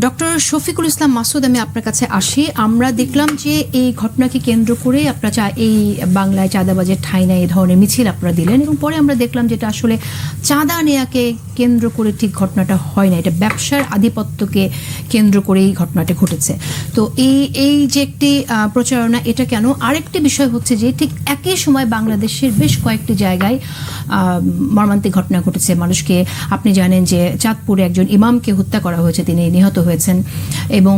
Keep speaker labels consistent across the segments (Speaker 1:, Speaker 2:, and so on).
Speaker 1: Doctor Shafiqul Islam Masud, আমি আপনার কাছে আসি। আমরা দেখলাম যে এই ঘটনাকে কেন্দ্র করে আপনারা এই বাংলায় চাঁদাবাজের ঠাঁই নাই এই ধরনের মিছিল আপনারা দিলেন, এবং পরে আমরা দেখলাম যেটা আসলে চাঁদা নেয়াকে কেন্দ্র করে ঠিক ঘটনাটা হয় না, এটা ব্যবসার আধিপত্যকে কেন্দ্র করে এই ঘটনাটা ঘটেছে। তো এই যে একটি প্রচারণা, এটা কেন? আরেকটি বিষয় হচ্ছে যে ঠিক একই সময় বাংলাদেশের বেশ কয়েকটি জায়গায় মর্মান্তিক ঘটনা ঘটেছে। মানুষকে, আপনি জানেন যে চাঁদপুরে একজন ইমামকে হত্যা করা হয়েছে, তিনি নিহত হয়েছেন, এবং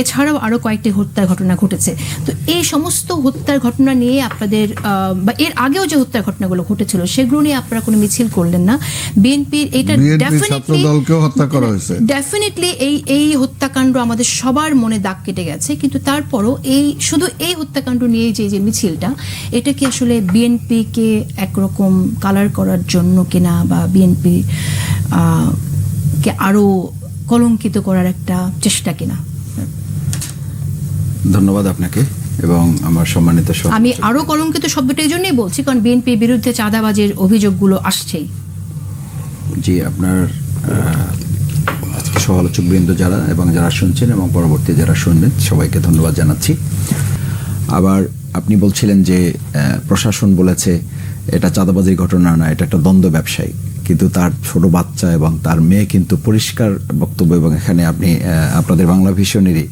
Speaker 1: এছাড়াও আরও কয়েকটি হত্যার ঘটনা ঘটেছে। তো এই সমস্ত হত্যার ঘটনা নিয়ে আপনাদের, বা এর আগেও যে হত্যার ঘটনাগুলো ঘটেছিল সেগুলো নিয়ে আপনারা কোনো মিছিল করলেন না। বিএনপির এটা ডেফিনেটলি এই হত্যাকাণ্ড আমাদের সবার মনে দাগ কেটে গেছে, কিন্তু তারপরও শুধু এই হত্যাকাণ্ড নিয়ে যে মিছিলটা, এটা কি আসলে বিএনপিকে একরকম কালার করার জন্য কিনা, বা বিএনপি কে আরো কলঙ্কিত করার একটা চেষ্টা কিনা?
Speaker 2: ধন্যবাদ আপনাকে এবং আমার সম্মানিত।
Speaker 1: আমি আরো কলঙ্কিত শব্দটা এই জন্যই বলছি কারণ বিএনপির বিরুদ্ধে চাঁদাবাজের অভিযোগগুলো আসছেই।
Speaker 2: জি, আপনার সহালোচক বৃন্দ যারা এবং যারা শুনছেন এবং পরবর্তী যারা শুনবেন সবাইকে ধন্যবাদ জানাচ্ছি। আবার আপনি বলছিলেন যে প্রশাসন বলেছে এটা চাঁদাবাজির ঘটনা না, এটা একটা দ্বন্দ্ব ব্যবসায়ী, কিন্তু তার ছোট বাচ্চা এবং তার মেয়ে কিন্তু পরিষ্কার বক্তব্য, এবং এখানে আপনি আপনাদের বাংলা ভিশনেরই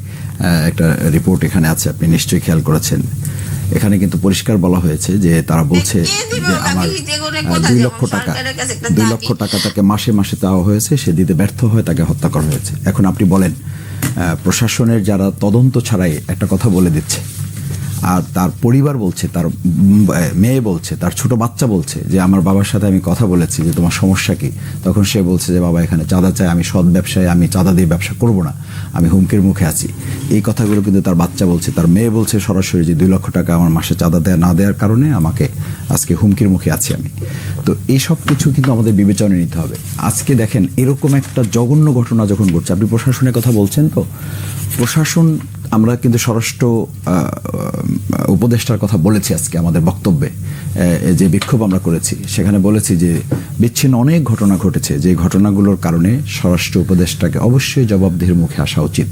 Speaker 2: একটা রিপোর্ট এখানে আছে, আপনি নিশ্চয়ই খেয়াল করেছেন। এখানে কিন্তু পরিষ্কার বলা হয়েছে যে তারা বলছে যে আমার 2 লক্ষ টাকা তাকে মাসে মাসে দেওয়া হয়েছে, সে দিতে ব্যর্থ হয়ে তাকে হত্যা করা হয়েছে। এখন আপনি বলেন, প্রশাসনের যারা তদন্ত ছাড়াই একটা কথা বলে দিচ্ছে, আর তার পরিবার বলছে, তার মেয়ে বলছে, তার ছোট বাচ্চা বলছে যে আমার বাবার সাথে আমি কথা বলেছি যে তোমার সমস্যা কি, তখন সে বলছে যে বাবা এখানে চাঁদা চাই, আমি সৎ ব্যবসায়ী, আমি চাঁদা দিয়ে ব্যবসা করব না, আমি হুমকির মুখে আছি। এই কথাগুলো কিন্তু তার বাচ্চা বলছে। তার মেয়ে বলছে সরাসরি যে 2 লক্ষ টাকা আমার মাসে চাঁদা না দেওয়ার কারণে আমাকে আজকে হুমকির মুখে আছি আমি। তো এই সব কিছু কিন্তু আমাদের বিবেচনায় নিতে হবে। আজকে দেখেন এরকম একটা জঘন্য ঘটনা যখন ঘটছে, আপনি প্রশাসনের কথা বলছেন, তো প্রশাসন, আমরা কিন্তু স্বরাষ্ট্র উপদেষ্টার কথা বলেছি আজকে আমাদের বক্তব্যে, যে বিক্ষোভ আমরা করেছি সেখানে বলেছি যে বিচ্ছিন্ন অনেক ঘটনা ঘটেছে, যে ঘটনাগুলোর কারণে স্বরাষ্ট্র উপদেষ্টাকে অবশ্যই জবাবদিহির মুখে আসা উচিত।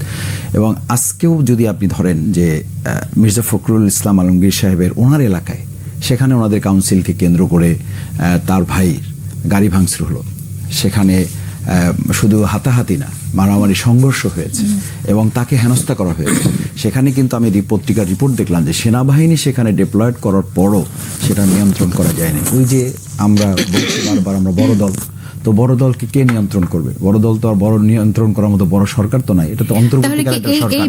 Speaker 2: এবং আজকেও যদি আপনি ধরেন যে মির্জা ফখরুল ইসলাম আলমগীর সাহেবের ওনার এলাকায়, সেখানে ওনাদের কাউন্সিলকে কেন্দ্র করে তার ভাইয়ের গাড়ি ভাঙচুর হলো, সেখানে শুধু হাতাহাতি না, মারামারি সংঘর্ষ হয়েছে এবং তাকে হেনস্থা করা হয়েছে। সেখানে কিন্তু আমি পত্রিকার রিপোর্ট দেখলাম যে সেনাবাহিনী সেখানে ডিপ্লয়েড করার পরও সেটা নিয়ন্ত্রণ করা যায়নি। ওই যে আমরা বলছি বারবার, আমরা বড় দল, তো বড় দলকে কে নিয়ন্ত্রণ করবে? বড় দল তো আর বড় নিয়ন্ত্রণ করার মতো বড় সরকার তো নাই, এটা তো অন্তর্বর্তীকালীন সরকার।